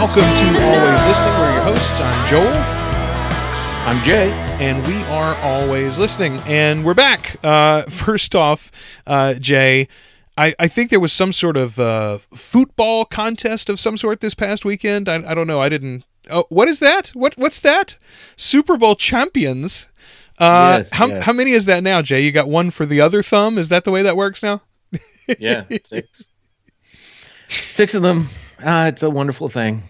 Welcome to Always Listening. We're your hosts. I'm Joel. I'm Jay. And we are always listening. And we're back. First off, Jay, I think there was some sort of football contest of some sort this past weekend. I don't know. I didn't. Oh, what is that? What's that? Super Bowl champions. Yes. How many is that now, Jay? You got one for the other thumb? Is that the way that works now? Yeah, six of them. It's a wonderful thing.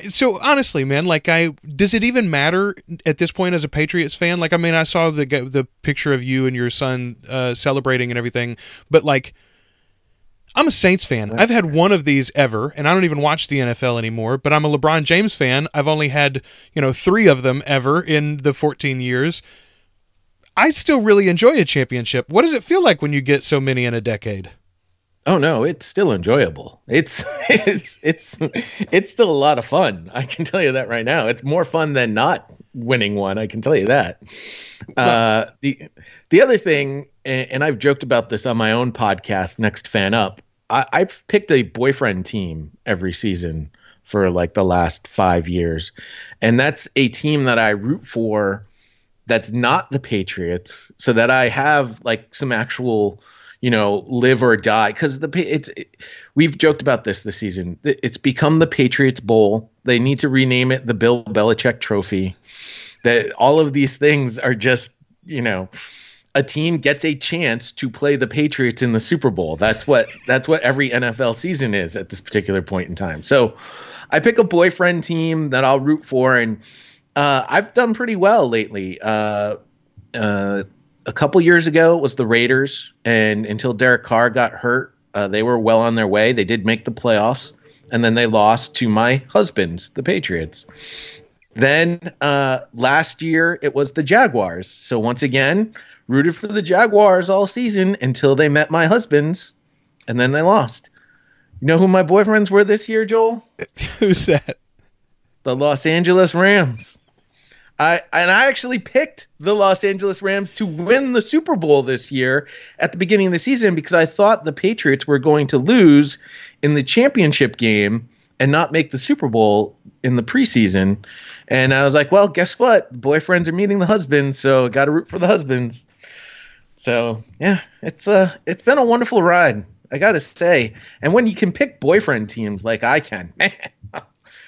So honestly, man, does it even matter at this point as a Patriots fan? Like, I mean, I saw the picture of you and your son celebrating and everything, but like, I'm a Saints fan. I've had one of these ever, and I don't even watch the NFL anymore, but I'm a LeBron James fan. I've only had, 3 of them ever in the 14 years. I still really enjoy a championship. What does it feel like when you get so many in a decade? Oh no, it's still enjoyable. It's still a lot of fun. I can tell you that right now. It's more fun than not winning one. I can tell you that. The other thing, and I've joked about this on my own podcast, Next Fan Up. I've picked a boyfriend team every season for like the last 5 years, and that's a team that I root for. That's not the Patriots, so that I have like some actual, live or die, because we've joked about this season. It's become the Patriots Bowl. They need to rename it the Bill Belichick Trophy. That all of these things are just, a team gets a chance to play the Patriots in the Super Bowl. That's what every NFL season is at this particular point in time. So I pick a boyfriend team that I'll root for, and I've done pretty well lately. A couple years ago it was the Raiders, and until Derek Carr got hurt, they were well on their way. They did make the playoffs, and then they lost to my husband's, the Patriots. Then last year it was the Jaguars. So once again, rooted for the Jaguars all season until they met my husband's, and then they lost. You know who my boyfriends were this year, Joel? Who's that? The Los Angeles Rams. I actually picked the Los Angeles Rams to win the Super Bowl this year at the beginning of the season, because I thought the Patriots were going to lose in the championship game and not make the Super Bowl in the preseason. And I was like, well, guess what? The boyfriends are meeting the husbands, so got to root for the husbands. So, yeah, it's been a wonderful ride, I got to say. And when you can pick boyfriend teams like I can, man.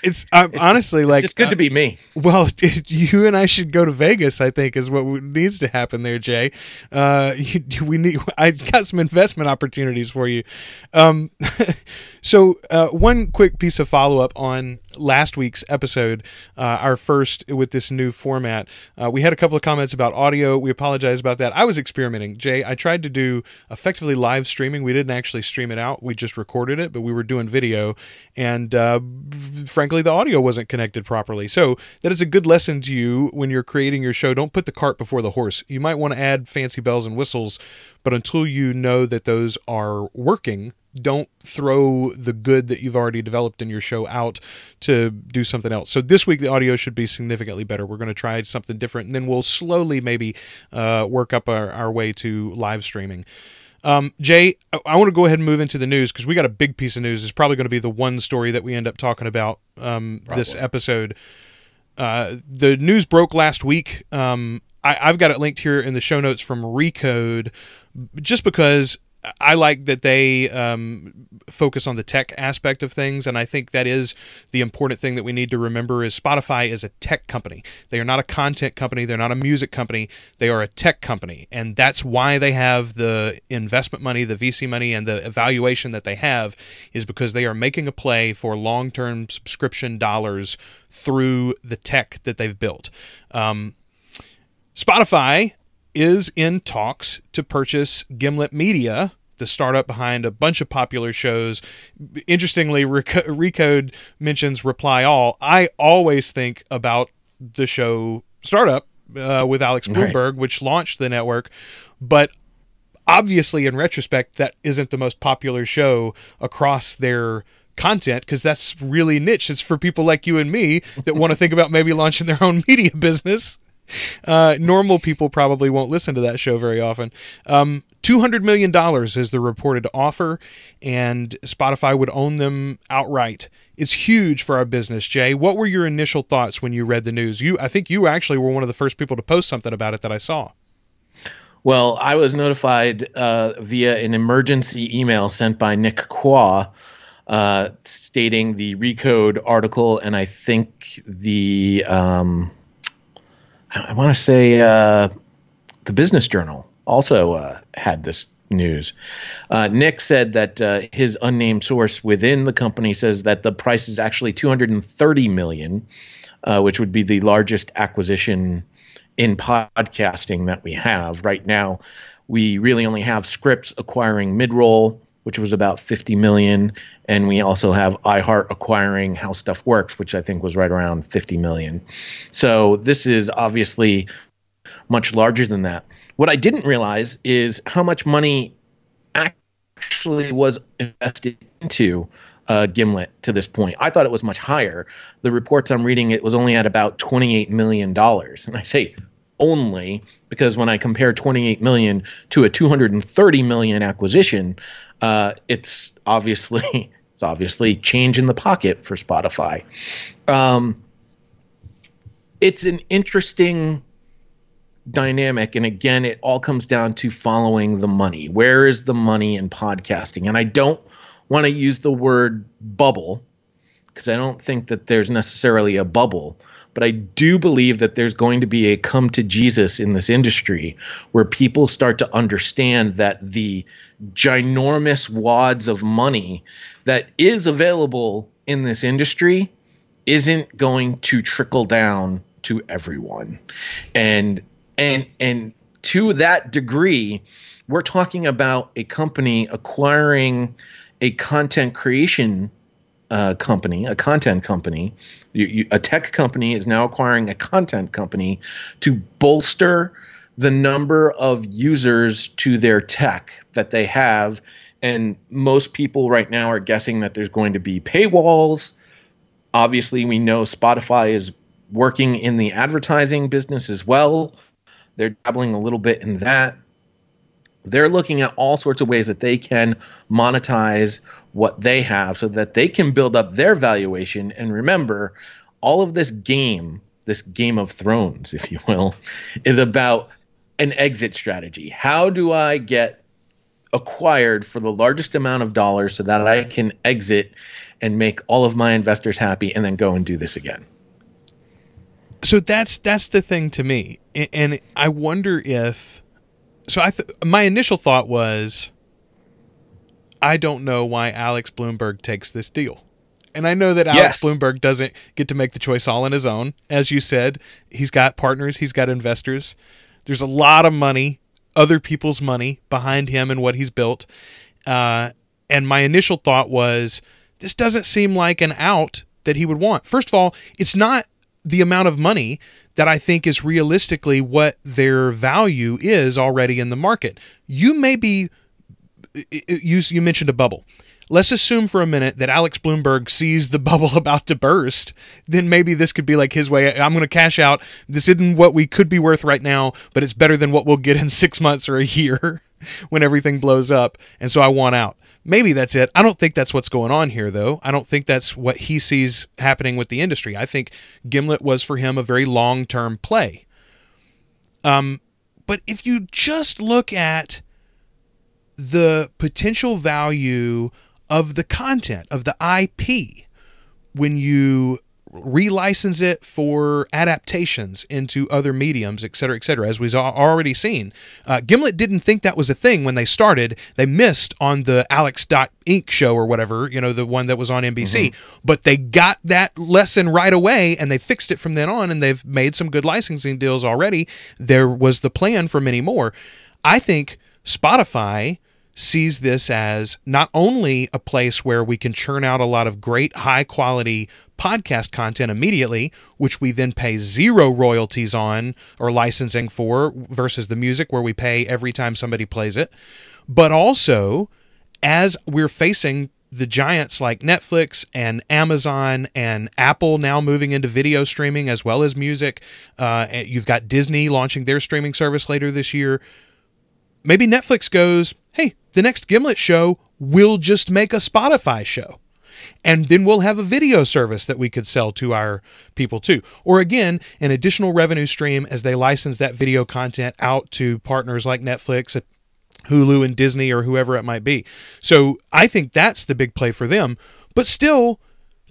It's honestly like it's good to be me. Well, you and I should go to Vegas, I think, is what needs to happen there, Jay. I got some investment opportunities for you. So one quick piece of follow-up on last week's episode, our first with this new format. We had a couple of comments about audio. We apologize about that. I was experimenting, Jay. I tried to do effectively live streaming. We didn't actually stream it out. We just recorded it, but we were doing video, and frankly, the audio wasn't connected properly. So that is a good lesson to you when you're creating your show. Don't put the cart before the horse. You might want to add fancy bells and whistles, but until you know that those are working, don't throw the good that you've already developed in your show out to do something else. So this week, the audio should be significantly better. We're going to try something different, and then we'll slowly maybe work up our way to live streaming. Jay, I want to go ahead and move into the news, because we got a big piece of news. It's probably going to be the one story that we end up talking about this episode. The news broke last week. I've got it linked here in the show notes from Recode, just because I like that they focus on the tech aspect of things, and I think that is the important thing that we need to remember is Spotify is a tech company. They are not a content company. They're not a music company. They are a tech company, and that's why they have the investment money, the VC money, and the evaluation that they have is because they are making a play for long-term subscription dollars through the tech that they've built. Spotify is in talks to purchase Gimlet Media, the startup behind a bunch of popular shows. Interestingly, Recode mentions Reply All. I always think about the show Startup with Alex Bloomberg, which launched the network, but obviously in retrospect, that isn't the most popular show across their content, because that's really niche. It's for people like you and me that want to think about maybe launching their own media business. Normal people probably won't listen to that show very often. $200 million is the reported offer, and Spotify would own them outright. It's huge for our business, Jay. What were your initial thoughts when you read the news? I think you actually were one of the first people to post something about it that I saw. Well, I was notified via an emergency email sent by Nick Qua, stating the Recode article, and I think the I want to say the Business Journal also had this news. Nick said that his unnamed source within the company says that the price is actually $230 million, which would be the largest acquisition in podcasting that we have right now. We really only have Scripps acquiring Midroll, which was about $50 million, and we also have iHeart acquiring How Stuff Works, which I think was right around $50 million. So this is obviously much larger than that. What I didn't realize is how much money actually was invested into Gimlet to this point. I thought it was much higher. The reports I'm reading, it was only at about $28 million. And I say only because when I compare $28 million to a $230 million acquisition, it's obviously change in the pocket for Spotify. It's an interesting dynamic, and again, it all comes down to following the money. Where is the money in podcasting? And I don't want to use the word bubble because I don't think that there's necessarily a bubble, but I do believe that there's going to be a come to Jesus in this industry where people start to understand that the ginormous wads of money that is available in this industry isn't going to trickle down to everyone. And to that degree, we're talking about a company acquiring a content creation company, a content company. A tech company is now acquiring a content company to bolster the number of users to their tech that they have. And most people right now are guessing that there's going to be paywalls. Obviously, we know Spotify is working in the advertising business as well. They're dabbling a little bit in that. They're looking at all sorts of ways that they can monetize what they have so that they can build up their valuation. And remember, all of this Game of Thrones, if you will, is about an exit strategy. How do I get acquired for the largest amount of dollars so that I can exit and make all of my investors happy and then go and do this again? So that's the thing to me. And I wonder if, so my initial thought was, I don't know why Alex Bloomberg takes this deal. And I know that Alex Bloomberg doesn't get to make the choice all on his own. As you said, he's got partners, he's got investors. There's a lot of money, other people's money behind him and what he's built. And my initial thought was, this doesn't seem like an out that he would want. First of all, it's not the amount of money that I think is realistically what their value is already in the market. You may be, you mentioned a bubble. Let's assume for a minute that Alex Bloomberg sees the bubble about to burst. Then maybe this could be like his way. I'm going to cash out. This isn't what we could be worth right now, but it's better than what we'll get in 6 months or a year when everything blows up. And so I want out. Maybe that's it. I don't think that's what's going on here, though. I don't think that's what he sees happening with the industry. I think Gimlet was for him a very long-term play. But if you just look at the potential value of the content, of the IP, when you relicense it for adaptations into other mediums, et cetera, as we've already seen. Gimlet didn't think that was a thing when they started. They missed on the Alex.Inc. show or whatever, the one that was on NBC. Mm-hmm. But they got that lesson right away, and they fixed it from then on, and they've made some good licensing deals already. There was the plan for many more. I think Spotify sees this as not only a place where we can churn out a lot of great high-quality podcast content immediately, which we then pay zero royalties on or licensing for, versus the music where we pay every time somebody plays it, but also as we're facing the giants like Netflix and Amazon and Apple now moving into video streaming as well as music. You've got Disney launching their streaming service later this year. maybe Netflix goes, hey, the next Gimlet show will just make a Spotify show. And then we'll have a video service that we could sell to our people too. Or again, an additional revenue stream as they license that video content out to partners like Netflix, Hulu, and Disney, or whoever it might be. So I think that's the big play for them. But still,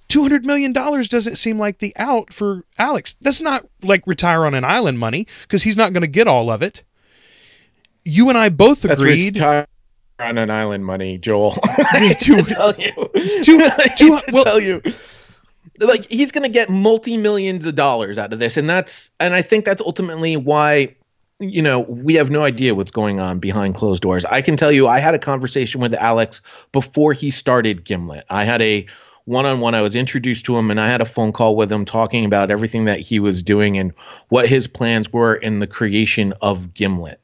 $200 million doesn't seem like the out for Alex. That's not like retire on an island money, because he's not going to get all of it. You and I both agreed. Retire on an island money, Joel. to tell you. Tell you. Like, he's going to get multi-millions of dollars out of this. And I think that's ultimately why, we have no idea what's going on behind closed doors. I can tell you, I had a conversation with Alex before he started Gimlet. I had a one-on-one. I was introduced to him, and I had a phone call with him talking about everything that he was doing and what his plans were in the creation of Gimlet.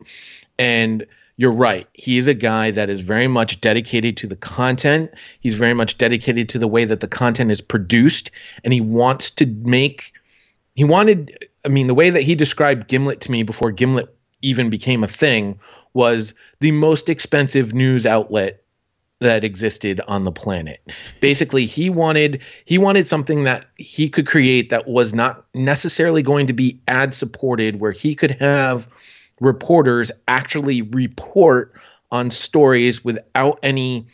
And you're right. He is a guy that is very much dedicated to the content. He's very much dedicated to the way that the content is produced. And he wants to the way that he described Gimlet to me before Gimlet even became a thing was the most expensive news outlet that existed on the planet. Basically, he wanted something that he could create that was not necessarily going to be ad supported, where he could have reporters actually report on stories without any,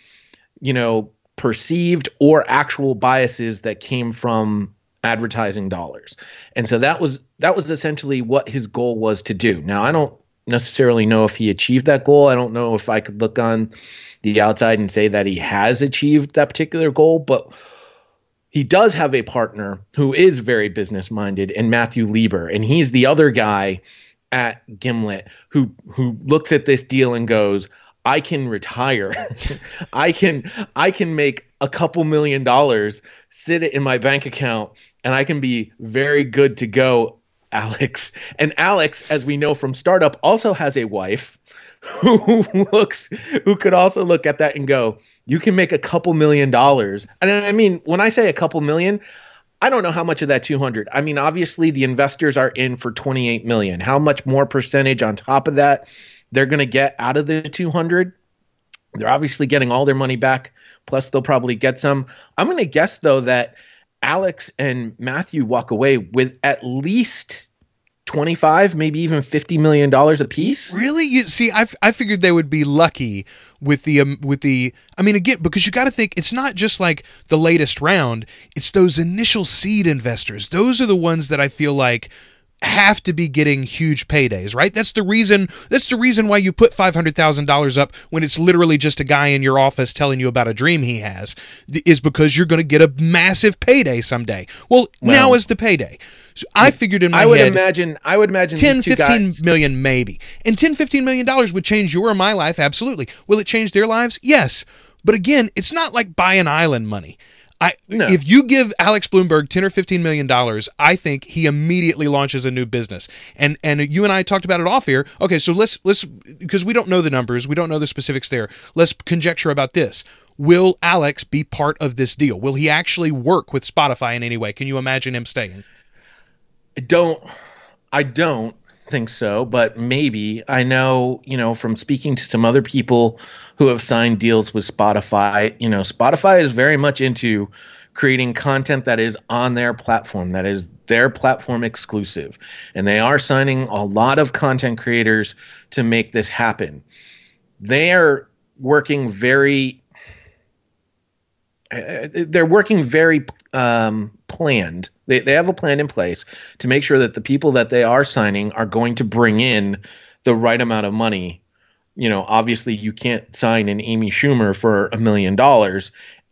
perceived or actual biases that came from advertising dollars. And so that was essentially what his goal was to do. Now, I don't necessarily know if he achieved that goal. I don't know if I could look on the outside and say that he has achieved that particular goal, but he does have a partner who is very business minded, and Matthew Lieber, and he's the other guy at Gimlet who looks at this deal and goes, I can retire. I can make a couple $1 million, sit it in my bank account, and I can be very good to go, Alex. And Alex, as we know from Startup, also has a wife who could also look at that and go, you can make a couple $1 million. And I mean, when I say a couple million, I don't know how much of that 200. I mean, obviously the investors are in for 28 million. How much more percentage on top of that they're going to get out of the 200? They're obviously getting all their money back. Plus they'll probably get some. I'm going to guess though that Alex and Matthew walk away with at least 25, maybe even $50 million a piece. Really? You see, I figured they would be lucky with the I mean, again, because you got to think it's not just like the latest round, it's those initial seed investors. Those are the ones that I feel like have to be getting huge paydays, right? That's the reason why you put $500,000 up when it's literally just a guy in your office telling you about a dream he has, is because you're going to get a massive payday someday. Well, now is the payday. So I figured in my head, I would imagine 10, 15 million maybe. And $10-15 million would change your or my life, absolutely. Will it change their lives? Yes. But again, it's not like buy an island money. No. If you give Alex Bloomberg $10 or $15 million, I think he immediately launches a new business. And you and I talked about it off here. Okay, so let's because we don't know the numbers, we don't know the specifics there. Let's conjecture about this. Will Alex be part of this deal? Will he actually work with Spotify in any way? Can you imagine him staying? I don't think so, but maybe. I know, from speaking to some other people who have signed deals with Spotify, Spotify is very much into creating content that is on their platform, that is their platform exclusive. And they are signing a lot of content creators to make this happen. They are working very planned. They have a plan in place to make sure that the people that they are signing are going to bring in the right amount of money. Obviously you can't sign an Amy Schumer for $1 million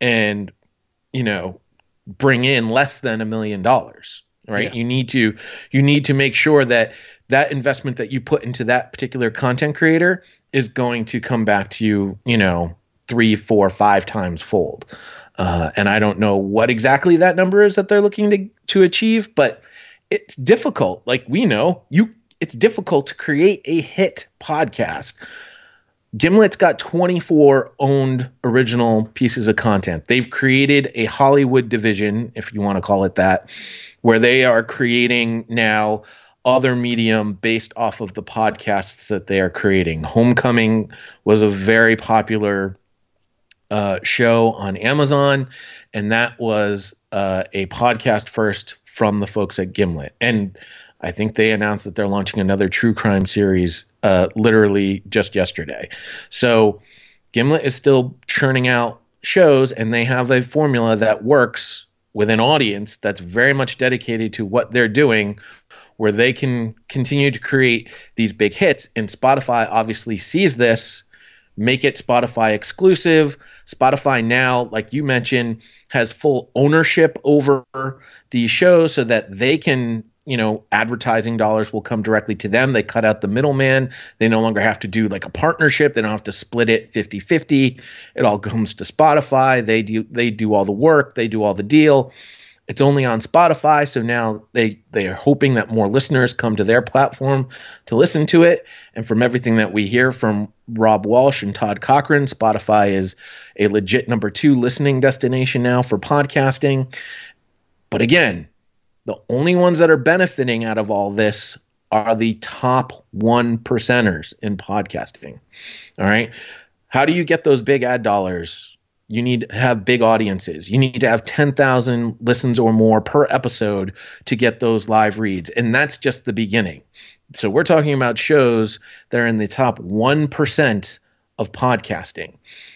and, bring in less than $1 million, right? Yeah. You need to make sure that that investment that you put into that particular content creator is going to come back to you, 3, 4, 5 times fold. And I don't know what exactly that number is that they're looking to achieve, but it's difficult. Like we know, it's difficult to create a hit podcast. Gimlet's got 24 owned original pieces of content. They've created a Hollywood division, if you want to call it that, where they are creating now other medium based off of the podcasts that they are creating. Homecoming was a very popular show on Amazon, and that was a podcast first from the folks at Gimlet. And I think they announced that they're launching another true crime series literally just yesterday. So Gimlet is still churning out shows, and they have a formula that works with an audience that's very much dedicated to what they're doing, where they can continue to create these big hits. And Spotify obviously sees this, make it Spotify exclusive. Spotify now, like you mentioned, has full ownership over these shows so that they can, advertising dollars will come directly to them. They cut out the middleman. They no longer have to do like a partnership. They don't have to split it 50-50. It all comes to Spotify. They do all the work. They do all the deal. It's only on Spotify, so now they are hoping that more listeners come to their platform to listen to it. And from everything that we hear from Rob Walsh and Todd Cochran, Spotify is a legit number 2 listening destination now for podcasting. But again, the only ones that are benefiting out of all this are the top 1%ers in podcasting. All right. How do you get those big ad dollars? You need to have big audiences. You need to have 10,000 listens or more per episode to get those live reads. And that's just the beginning. So we're talking about shows that are in the top 1% of podcasting.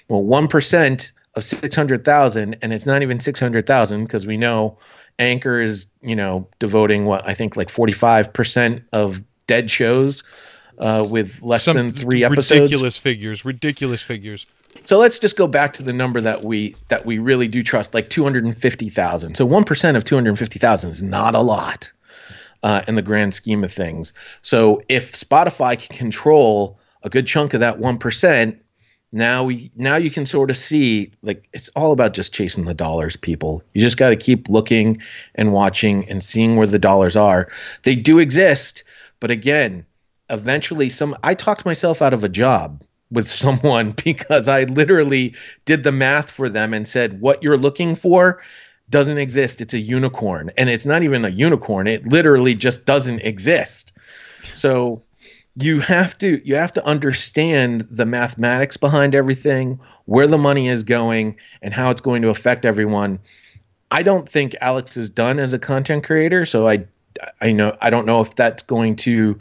Well, 1% of 600,000, and it's not even 600,000 because we know Anchor is, devoting what I think like 45% of dead shows with less than 3 episodes. Ridiculous figures. So let's just go back to the number that we really do trust, like 250,000. So 1% of 250,000 is not a lot in the grand scheme of things. So if Spotify can control a good chunk of that 1%, now you can sort of see, like, it's all about just chasing the dollars, people. You just got to keep looking and watching and seeing where the dollars are. They do exist, but again, eventually I talked myself out of a job with someone because I literally did the math for them and said, what you're looking for doesn't exist. It's a unicorn. And it's not even a unicorn. It literally just doesn't exist. So you have to understand the mathematics behind everything, where the money is going, and how it's going to affect everyone. I don't think Alex is done as a content creator, so I don't know if that's going to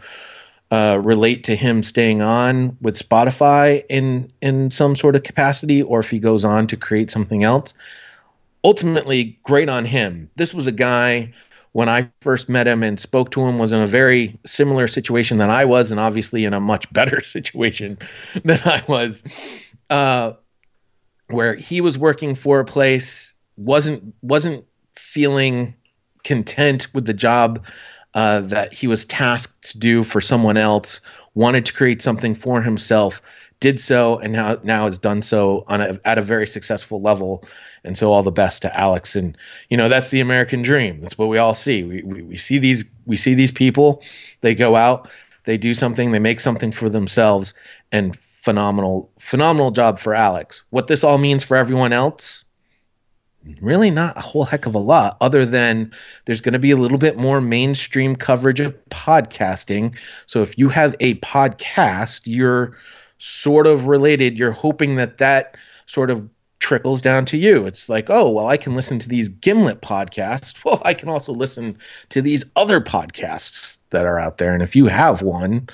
relate to him staying on with Spotify in some sort of capacity, or if he goes on to create something else. Ultimately, great on him. This was a guy, when I first met him and spoke to him, was in a very similar situation than I was, and obviously in a much better situation than I was, where he was working for a place, wasn't feeling content with the job that he was tasked to do for someone else, wanted to create something for himself, did so, and now has done so at a very successful level. And so all the best to Alex. And, that's the American dream. That's what we all see. We see these people, they go out, they do something, they make something for themselves, and phenomenal job for Alex. What this all means for everyone else, really not a whole heck of a lot, other than there's going to be a little bit more mainstream coverage of podcasting. So if you have a podcast, you're sort of related. You're hoping that sort of trickles down to you. It's like, oh, well, I can listen to these Gimlet podcasts. Well, I can also listen to these other podcasts that are out there. And if you have one,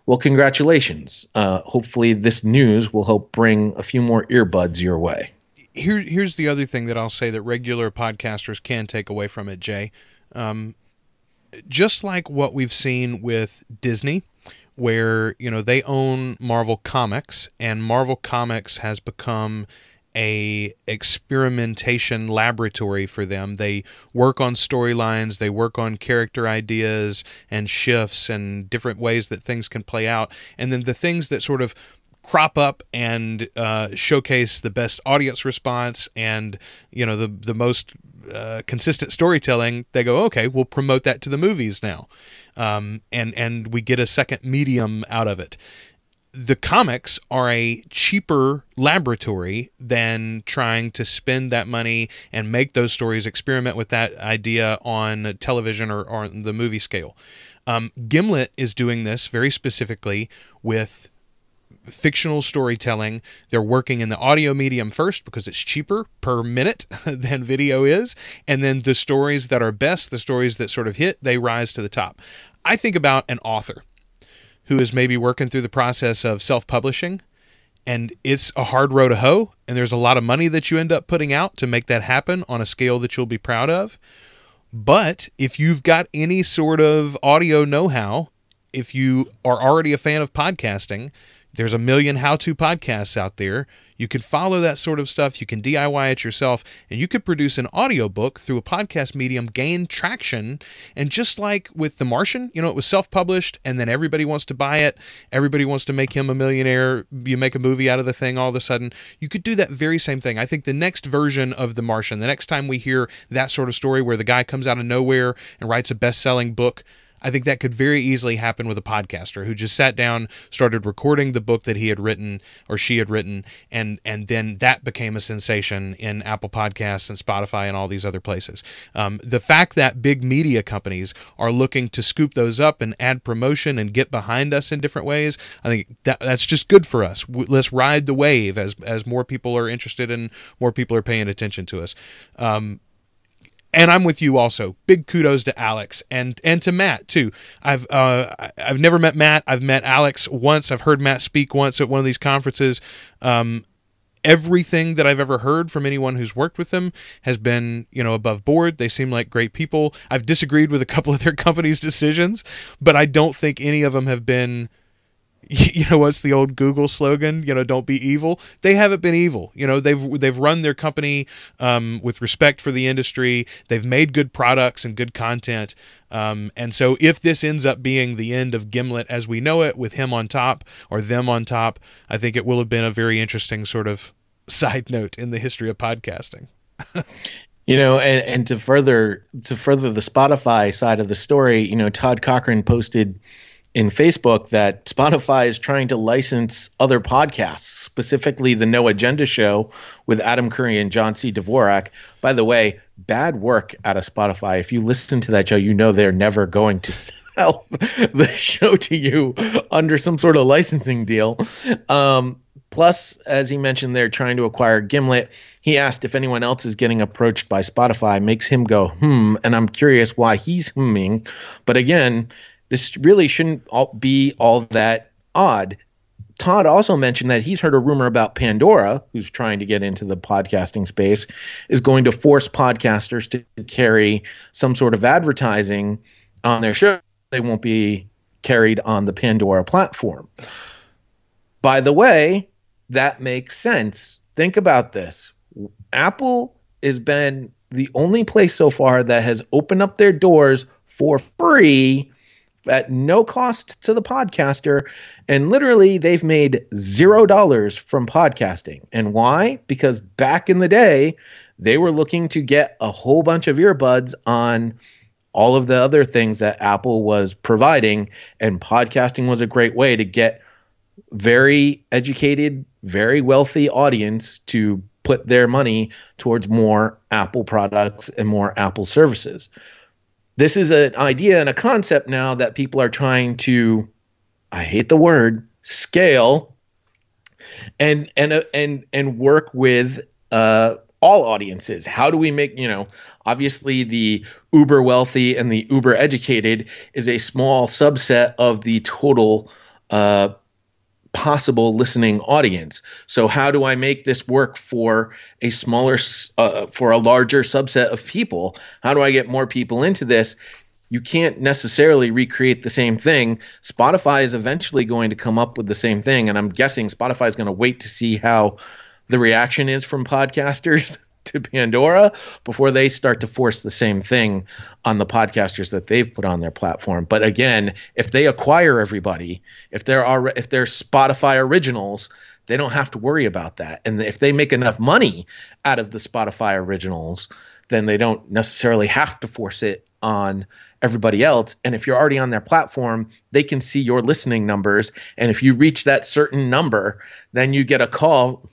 well, congratulations. Hopefully this news will help bring a few more earbuds your way. Here's the other thing that I'll say that regular podcasters can take away from it, Jay. Just like what we've seen with Disney, where they own Marvel Comics, and Marvel Comics has become a experimentation laboratory for them. They work on storylines, they work on character ideas and shifts and different ways that things can play out, and then the things that sort of crop up and showcase the best audience response and the most consistent storytelling, they go, okay, we'll promote that to the movies now, and we get a second medium out of it. The comics are a cheaper laboratory than trying to spend that money and make those stories, experiment with that idea on television or on the movie scale. Gimlet is doing this very specifically with fictional storytelling. They're working in the audio medium first because it's cheaper per minute than video is. And then the stories that are best, the stories that sort of hit, they rise to the top. I think about an author who is maybe working through the process of self-publishing, and it's a hard row to hoe, and there's a lot of money that you end up putting out to make that happen on a scale that you'll be proud of. But if you've got any sort of audio know-how, if you are already a fan of podcasting, there's a million how-to podcasts out there. You can follow that sort of stuff. You can DIY it yourself, and you could produce an audiobook through a podcast medium, gain traction. And just like with The Martian, it was self-published, and then everybody wants to buy it. Everybody wants to make him a millionaire. You make a movie out of the thing all of a sudden. You could do that very same thing. I think the next version of The Martian, the next time we hear that sort of story where the guy comes out of nowhere and writes a best-selling book, I think that could very easily happen with a podcaster who just sat down, started recording the book that he had written or she had written, and then that became a sensation in Apple Podcasts and Spotify and all these other places. The fact that big media companies are looking to scoop those up and add promotion and get behind us in different ways, I think that's just good for us. Let's ride the wave as more people are interested and more people are paying attention to us. And I'm with you also. Big kudos to Alex and to Matt too. I've never met Matt. I've met Alex once. I've heard Matt speak once at one of these conferences. Everything that I've ever heard from anyone who's worked with them has been, above board. They seem like great people. I've disagreed with a couple of their company's decisions, but I don't think any of them have been, what's the old Google slogan? Don't be evil. They haven't been evil. They've run their company with respect for the industry. They've made good products and good content. And so if this ends up being the end of Gimlet as we know it, with him on top or them on top, I think it will have been a very interesting sort of side note in the history of podcasting. And to further the Spotify side of the story, Todd Cochran posted in Facebook that Spotify is trying to license other podcasts, specifically the No Agenda Show with Adam Curry and John C. Dvorak. By the way, bad work out of Spotify. If you listen to that show, they're never going to sell the show to you under some sort of licensing deal. Plus, as he mentioned, they're trying to acquire Gimlet. He asked if anyone else is getting approached by Spotify, makes him go, and I'm curious why he's humming. But again, this really shouldn't be all that odd. Todd also mentioned that he's heard a rumor about Pandora, who's trying to get into the podcasting space, is going to force podcasters to carry some sort of advertising on their show. They won't be carried on the Pandora platform. By the way, that makes sense. Think about this. Apple has been the only place so far that has opened up their doors for free at no cost to the podcaster, and literally they've made $0 from podcasting. And why? Because back in the day, they were looking to get a whole bunch of earbuds on all of the other things that Apple was providing, and podcasting was a great way to get very educated, very wealthy audience to put their money towards more Apple products and more Apple services. This is an idea and a concept now that people are trying to, I hate the word, scale and work with all audiences. How do we make, obviously the uber wealthy and the uber educated is a small subset of the total possible listening audience. So how do I make this work for a for a larger subset of people? How do I get more people into this? You can't necessarily recreate the same thing. Spotify is eventually going to come up with the same thing, and I'm guessing Spotify is going to wait to see how the reaction is from podcasters to Pandora before they start to force the same thing on the podcasters that they've put on their platform. But again, if they acquire everybody, if they're Spotify originals, they don't have to worry about that. And if they make enough money out of the Spotify originals, then they don't necessarily have to force it on everybody else. And if you're already on their platform, they can see your listening numbers. And if you reach that certain number, then you get a call.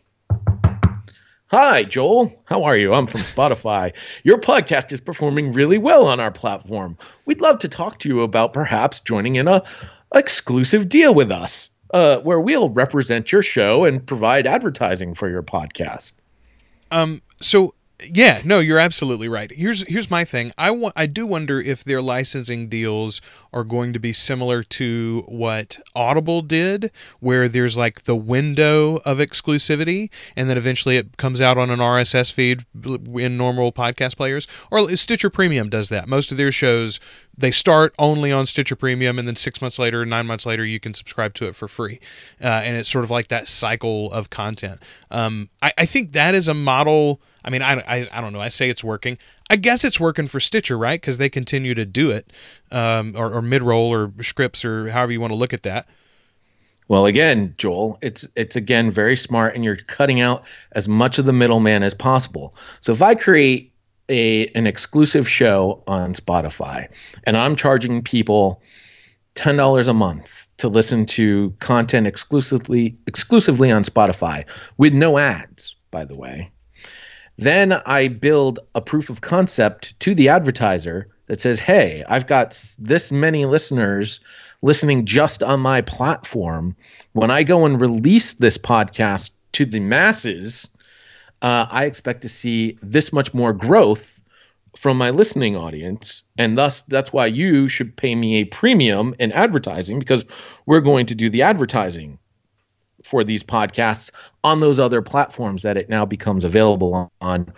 Hi, Joel. How are you? I'm from Spotify. Your podcast is performing really well on our platform. We'd love to talk to you about perhaps joining in a exclusive deal with us, where we'll represent your show and provide advertising for your podcast. So yeah, no, you're absolutely right. Here's my thing. I do wonder if their licensing deals are going to be similar to what Audible did, where there's like the window of exclusivity, and then eventually it comes out on an RSS feed in normal podcast players. Or Stitcher Premium does that. Most of their shows, they start only on Stitcher Premium, and then 6 months later, 9 months later, you can subscribe to it for free. And it's sort of like that cycle of content. I think that is a model. I mean, I don't know. I say it's working. I guess it's working for Stitcher, right? Because they continue to do it, or mid-roll or scripts or however you want to look at that. Well, again, Joel, it's again very smart, and you're cutting out as much of the middleman as possible. So if I create an exclusive show on Spotify, and I'm charging people $10 a month to listen to content exclusively on Spotify with no ads, by the way. Then I build a proof of concept to the advertiser that says, hey, I've got this many listeners listening just on my platform. When I go and release this podcast to the masses, I expect to see this much more growth from my listening audience. And thus, that's why you should pay me a premium in advertising, because we're going to do the advertising for these podcasts on those other platforms that it now becomes available on.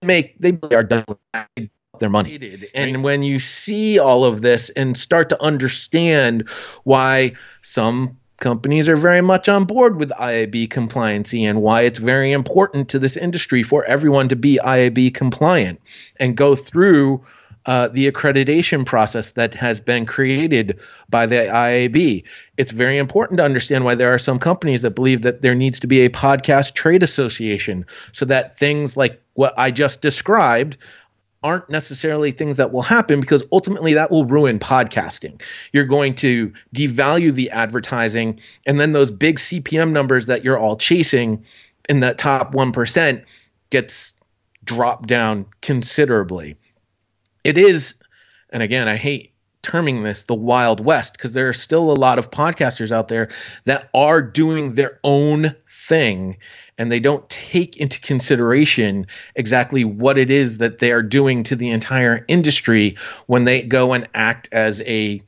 They are done with their money. And when you see all of this and start to understand why some companies are very much on board with IAB compliancy and why it's very important to this industry for everyone to be IAB compliant and go through the accreditation process that has been created by the IAB. It's very important to understand why there are some companies that believe that there needs to be a podcast trade association, so that things like what I just described aren't necessarily things that will happen, because ultimately that will ruin podcasting. You're going to devalue the advertising, and then those big CPM numbers that you're all chasing in that top 1% gets dropped down considerably. It is, and again, I hate terming this the Wild West, because there are still a lot of podcasters out there that are doing their own thing, and they don't take into consideration exactly what it is that they are doing to the entire industry when they go and act as a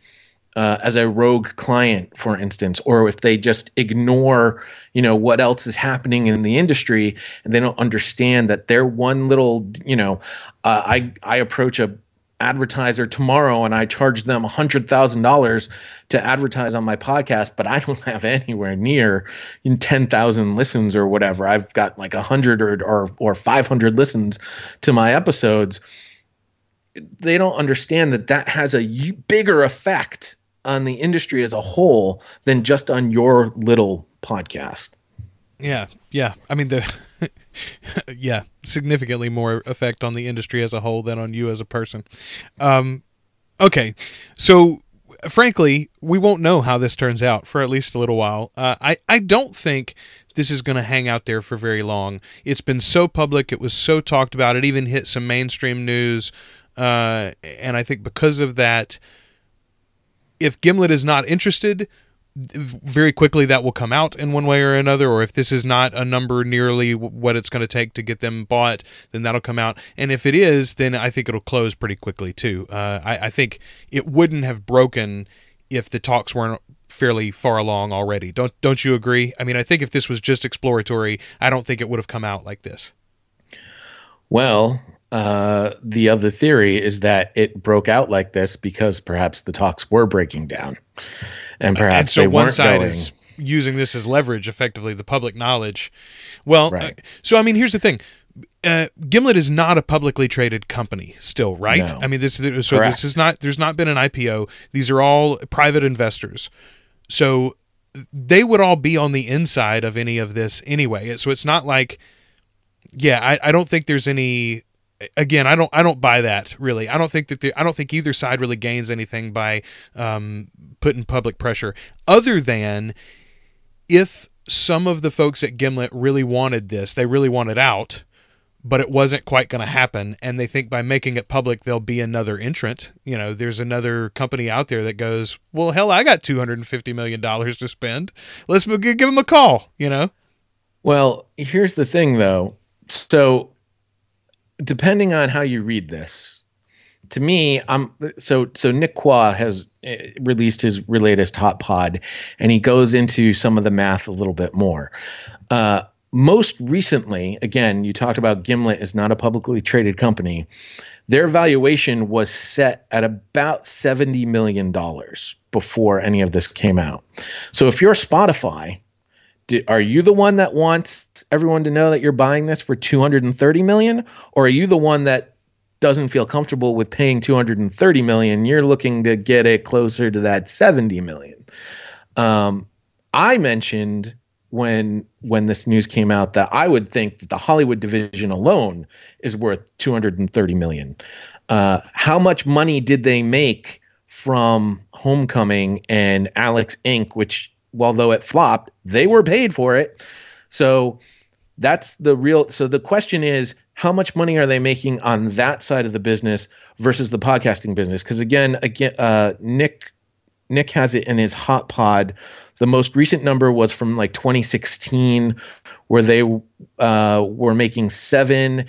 rogue client, for instance, or if they just ignore, what else is happening in the industry, and they don't understand that they're one little, I approach a advertiser tomorrow and I charge them $100,000 to advertise on my podcast, but I don't have anywhere near 10,000 listens or whatever. I've got like 100 or 500 listens to my episodes. They don't understand that has a bigger effect on the industry as a whole than just on your little podcast. Yeah. I mean, significantly more effect on the industry as a whole than on you as a person. Okay, so frankly, we won't know how this turns out for at least a little while. I don't think this is going to hang out there for very long. It's been so public. It was so talked about. It even hit some mainstream news. And I think because of that, if Gimlet is not interested, very quickly that will come out in one way or another, or if this is not a number nearly what it's going to take to get them bought, then that'll come out. And if it is, then I think it'll close pretty quickly too. I think it wouldn't have broken if the talks weren't fairly far along already. Don't you agree? I mean, I think if this was just exploratory, I don't think it would have come out like this. Well, the other theory is that it broke out like this because perhaps the talks were breaking down. And perhaps so one side is using this as leverage, effectively, the public knowledge. Well, right. So I mean, here's the thing. Gimlet is not a publicly traded company still, right? No. I mean, this is not, there's not been an IPO. These are all private investors. So they would all be on the inside of any of this anyway. So it's not like, I don't think there's any. Again, I don't buy that really. I don't think either side really gains anything by putting public pressure, other than if some of the folks at Gimlet really wanted this. They really wanted out, but it wasn't quite going to happen. And they think by making it public, there'll be another entrant. You know, there's another company out there that goes, well, hell, I got $250 million to spend. Let's give them a call, you know? Well, here's the thing, though. So depending on how you read this, to me, so Nick Qua has released his latest Hot Pod, and he goes into some of the math a little bit more. Most recently, again, you talked about Gimlet is not a publicly traded company. Their valuation was set at about $70 million before any of this came out. So if you're Spotify, are you the one that wants everyone to know that you're buying this for $230 million, or are you the one that doesn't feel comfortable with paying $230 million? You're looking to get it closer to that $70 million. I mentioned when this news came out that I would think that the Hollywood division alone is worth $230 million. How much money did they make from Homecoming and Alex Inc., which, although it flopped, they were paid for it. So that's the real. So the question is, how much money are they making on that side of the business versus the podcasting business? Because again, Nick has it in his Hot Pod. The most recent number was from like 2016, where they were making $7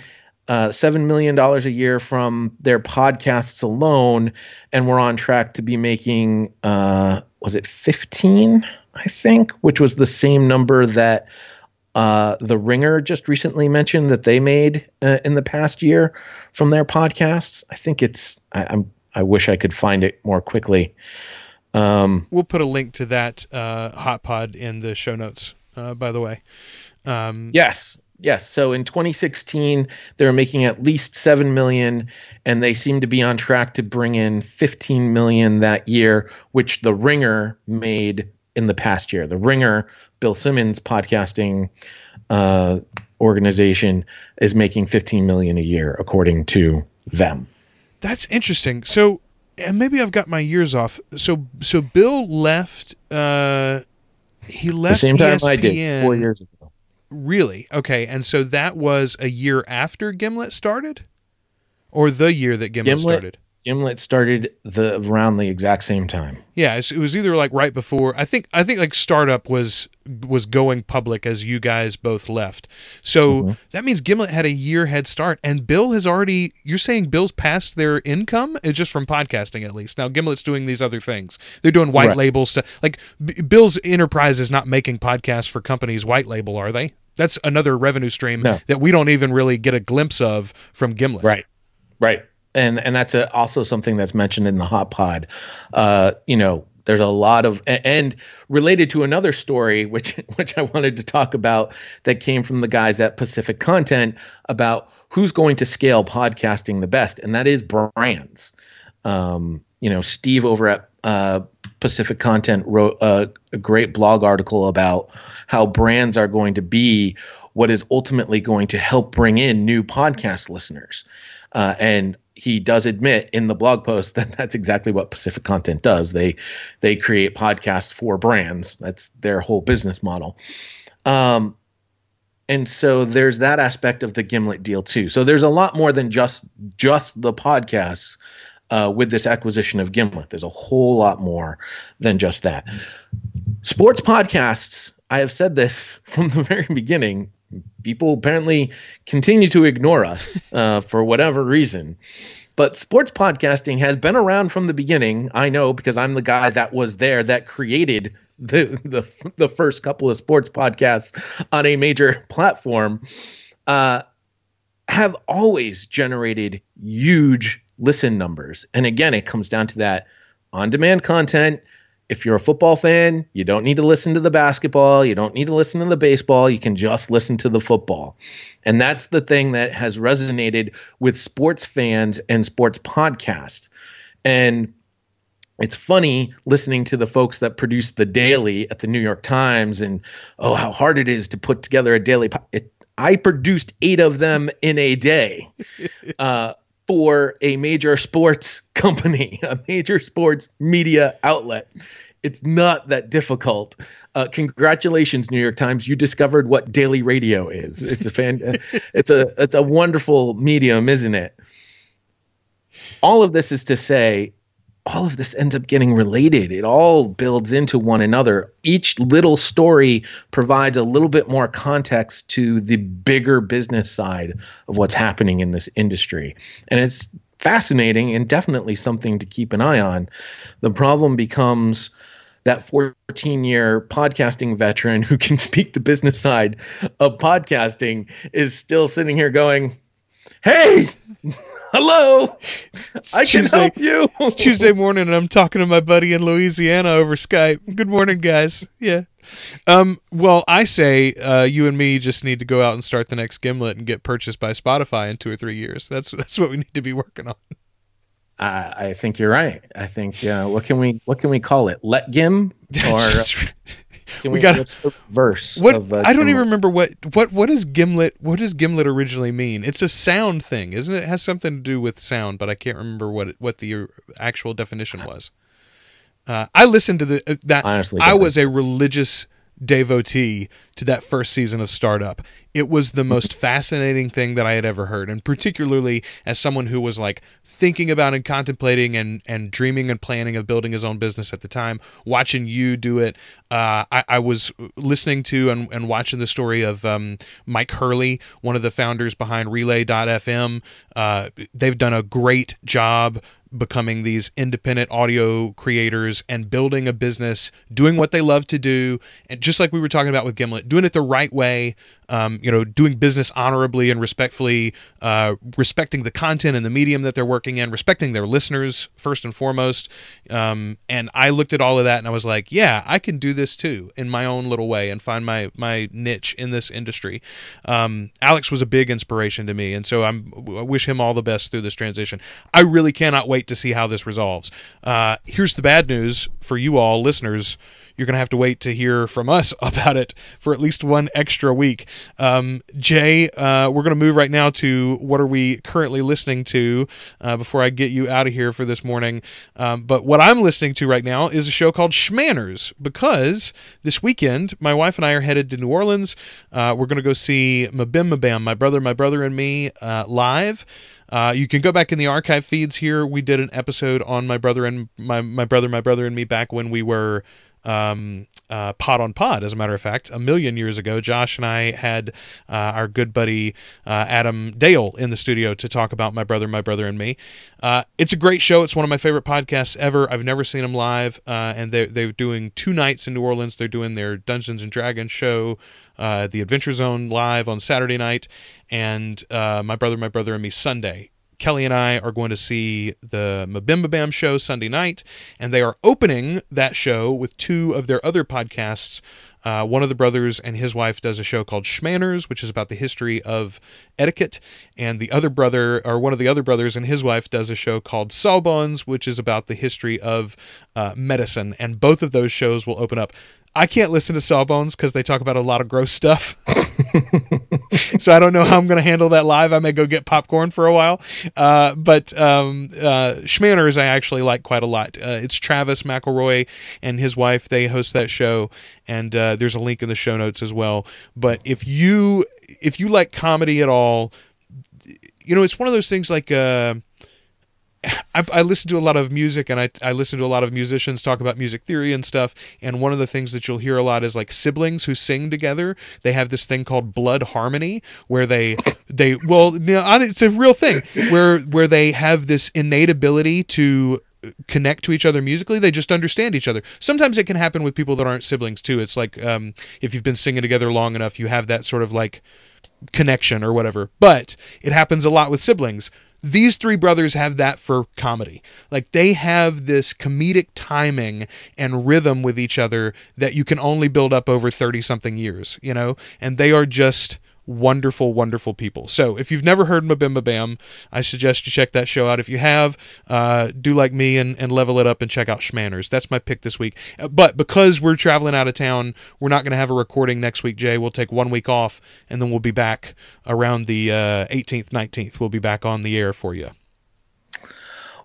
million a year from their podcasts alone, and we're on track to be making was it 15? I think, which was the same number that The Ringer just recently mentioned that they made in the past year from their podcasts. I think it's. I wish I could find it more quickly. We'll put a link to that Hot Pod in the show notes. By the way, yes. So in 2016, they were making at least $7 million, and they seem to be on track to bring in $15 million that year, which The Ringer made in the past year. The Ringer, Bill Simmons' podcasting organization, is making $15 million a year, according to them. That's interesting. So, and maybe I've got my years off. So Bill left. He left the same time ESPN. I did 4 years ago. Really? Okay. And so that was a year after Gimlet started, or the year that Gimlet started? Gimlet started around the exact same time. Yeah, it was either like right before. I think like startup was going public as you guys both left. So that means Gimlet had a year head start, and Bill has already. You're saying Bill's passed their income? It's just from podcasting, at least. Now Gimlet's doing these other things. They're doing white label stuff. Like Bill's enterprise is not making podcasts for companies white label, are they? That's another revenue stream that we don't even really get a glimpse of from Gimlet. Right. And that's also something that's mentioned in the Hot Pod. There's a lot of, and related to another story, which I wanted to talk about, that came from the guys at Pacific Content about who's going to scale podcasting the best, and that is brands. Steve over at Pacific Content wrote a great blog article about how brands are going to be what is ultimately going to help bring in new podcast listeners. And he does admit in the blog post that that's exactly what Pacific Content does. They create podcasts for brands. That's their whole business model. And so there's that aspect of the Gimlet deal too. So there's a lot more than just the podcasts with this acquisition of Gimlet. There's a whole lot more than just that. Sports podcasts, I have said this from the very beginning. People apparently continue to ignore us for whatever reason. But sports podcasting has been around from the beginning. I know because I'm the guy that was there that created the first couple of sports podcasts on a major platform. Have always generated huge listen numbers. And again, it comes down to that on-demand content. If you're a football fan, you don't need to listen to the basketball. You don't need to listen to the baseball. You can just listen to the football. And that's the thing that has resonated with sports fans and sports podcasts. And it's funny listening to the folks that produce the Daily at the New York Times and, how hard it is to put together a daily. I produced 8 of them in a day. For a major sports company, a major sports media outlet. It's not that difficult. Congratulations, New York Times. You discovered what daily radio is. It's a wonderful medium, isn't it? All of this is to say, all of this ends up getting related. It all builds into one another. Each little story provides a little bit more context to the bigger business side of what's happening in this industry. And it's fascinating and definitely something to keep an eye on. The problem becomes that 14-year podcasting veteran who can speak the business side of podcasting is still sitting here going, hey, hello, I can help you. It's Tuesday morning and I'm talking to my buddy in Louisiana over Skype. Good morning, guys. Yeah. Well, I say you and me just need to go out and start the next Gimlet and get purchased by Spotify in 2 or 3 years. That's what we need to be working on. I think you're right. I think what can we call it? Let Gim or we got what's the verse? What of, I don't even remember what does Gimlet originally mean? It's a sound thing, isn't it? It has something to do with sound, but I can't remember what the actual definition was. I listened to that. Honestly, I was a religious devotee to that first season of Startup. It was the most fascinating thing that I had ever heard, and particularly as someone who was like thinking about and contemplating and dreaming and planning of building his own business at the time, watching you do it. I was listening to and watching the story of Mike Hurley, one of the founders behind Relay.fm. They've done a great job becoming these independent audio creators and building a business, doing what they love to do, and just like we were talking about with Gimlet, doing it the right way, doing business honorably and respectfully, respecting the content and the medium that they're working in, respecting their listeners first and foremost. And I looked at all of that and I was like, yeah, I can do this too in my own little way and find my niche in this industry. Alex was a big inspiration to me, and so I wish him all the best through this transition. I really cannot wait to see how this resolves. Here's the bad news for you all listeners. You're going to have to wait to hear from us about it for at least one extra week. Jay, we're going to move right now to what are we currently listening to before I get you out of here for this morning. But what I'm listening to right now is a show called Schmanners, because this weekend, my wife and I are headed to New Orleans. We're going to go see Mabim, My Brother and Me live. You can go back in the archive feeds here. We did an episode on my brother and me back when we were Pod on Pod, as a matter of fact, a million years ago. Josh and I had our good buddy Adam Dale in the studio to talk about My Brother and Me. It's a great show. It's one of my favorite podcasts ever. I've never seen them live, and they're doing 2 nights in New Orleans. They're doing their Dungeons and Dragons show, the Adventure Zone live on Saturday night, and My Brother and Me Sunday. Kelly and I are going to see the Mabim show Sunday night, and they are opening that show with 2 of their other podcasts. One of the brothers and his wife does a show called Schmanners, which is about the history of etiquette, and one of the other brothers and his wife does a show called Sawbones, which is about the history of medicine, and both of those shows will open up. I can't listen to Sawbones because they talk about a lot of gross stuff. So I don't know how I'm going to handle that live. I may go get popcorn for a while. But Schmanners I actually like quite a lot. It's Travis McElroy and his wife. They host that show, and there's a link in the show notes as well. But if you like comedy at all, it's one of those things like... I listen to a lot of music, and I listen to a lot of musicians talk about music theory and stuff, and one of the things that you'll hear a lot is like siblings who sing together. They have this thing called blood harmony, where it's a real thing, where they have this innate ability to connect to each other musically. They just understand each other. Sometimes it can happen with people that aren't siblings too. It's like if you've been singing together long enough, you have that sort of like connection or whatever, but it happens a lot with siblings. These 3 brothers have that for comedy. Like, they have this comedic timing and rhythm with each other that you can only build up over 30-something years, and they are just wonderful, wonderful people. So if you've never heard Mabim, I suggest you check that show out. If you have, do like me and level it up and check out Schmanners. That's my pick this week. But because we're traveling out of town, we're not going to have a recording next week, Jay. We'll take 1 week off, and then we'll be back around the 18th, 19th. We'll be back on the air for you.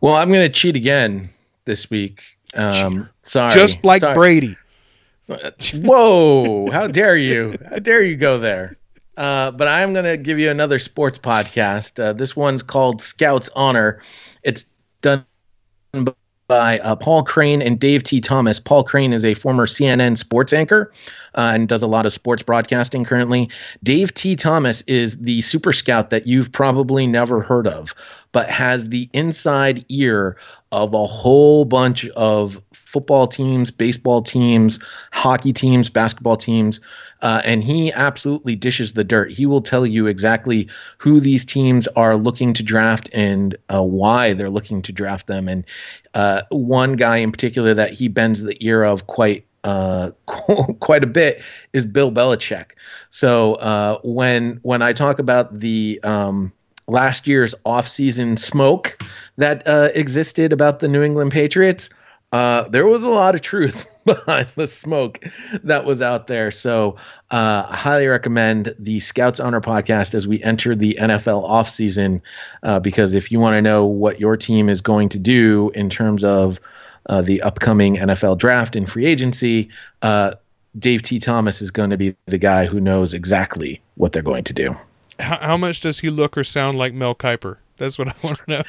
Well, I'm going to cheat again this week Sorry. Just like Brady. Whoa, how dare you? How dare you go there? But I'm going to give you another sports podcast. This one's called Scouts Honor. It's done by Paul Crane and Dave T. Thomas. Paul Crane is a former CNN sports anchor and does a lot of sports broadcasting currently. Dave T. Thomas is the super scout that you've probably never heard of, but has the inside ear of a whole bunch of football teams, baseball teams, hockey teams, basketball teams, and he absolutely dishes the dirt. He will tell you exactly who these teams are looking to draft and why they're looking to draft them. And one guy in particular that he bends the ear of quite a bit is Bill Belichick. So when I talk about the last year's offseason smoke that existed about the New England Patriots, there was a lot of truth behind the smoke that was out there. So I highly recommend the Scouts Honor podcast as we enter the NFL offseason, because if you want to know what your team is going to do in terms of the upcoming NFL draft and free agency, Dave T. Thomas is going to be the guy who knows exactly what they're going to do. How much does he look or sound like Mel Kiper? That's what I want to know.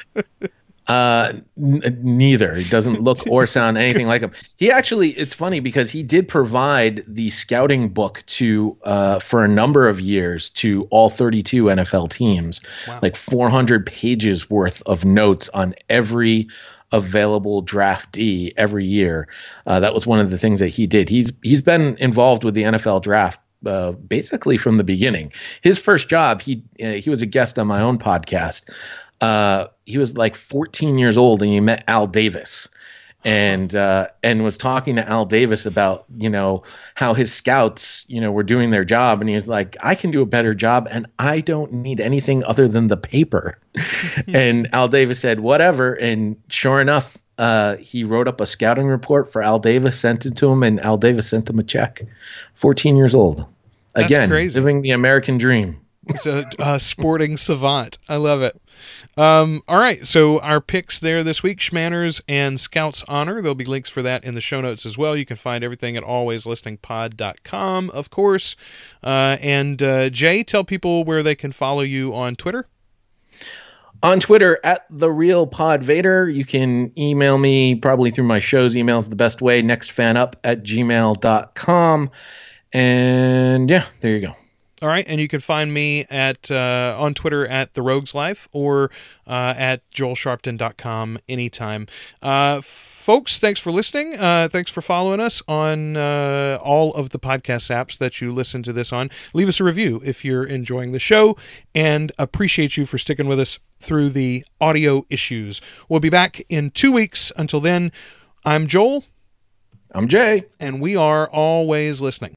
Neither. He doesn't look or sound anything like him. He actually, it's funny because he did provide the scouting book to for a number of years to all 32 NFL teams. Wow. Like 400 pages worth of notes on every available draftee every year. That was one of the things that he did. He's been involved with the NFL draft basically from the beginning. His first job, he was a guest on my own podcast. He was like 14 years old and he met Al Davis and was talking to Al Davis about, how his scouts, were doing their job. And he was like, I can do a better job and I don't need anything other than the paper. And Al Davis said, whatever. And sure enough, he wrote up a scouting report for Al Davis, sent it to him, and Al Davis sent him a check. 14 years old. Again, crazy. Living the American dream. He's a sporting savant. I love it. All right, so our picks there this week, Schmanners and Scouts Honor. There'll be links for that in the show notes as well. You can find everything at alwayslisteningpod.com, of course. And Jay, tell people where they can follow you on Twitter. On Twitter, at TheRealPodVader. You can email me probably through my show's email is the best way, nextfanup@gmail.com. And yeah, there you go. All right, and you can find me at on Twitter at The Rogues Life or at joelsharpton.com anytime. Folks, thanks for listening. Thanks for following us on all of the podcast apps that you listen to this on. Leave us a review if you're enjoying the show, and appreciate you for sticking with us through the audio issues. We'll be back in 2 weeks. Until then, I'm Joel. I'm Jay. And we are always listening.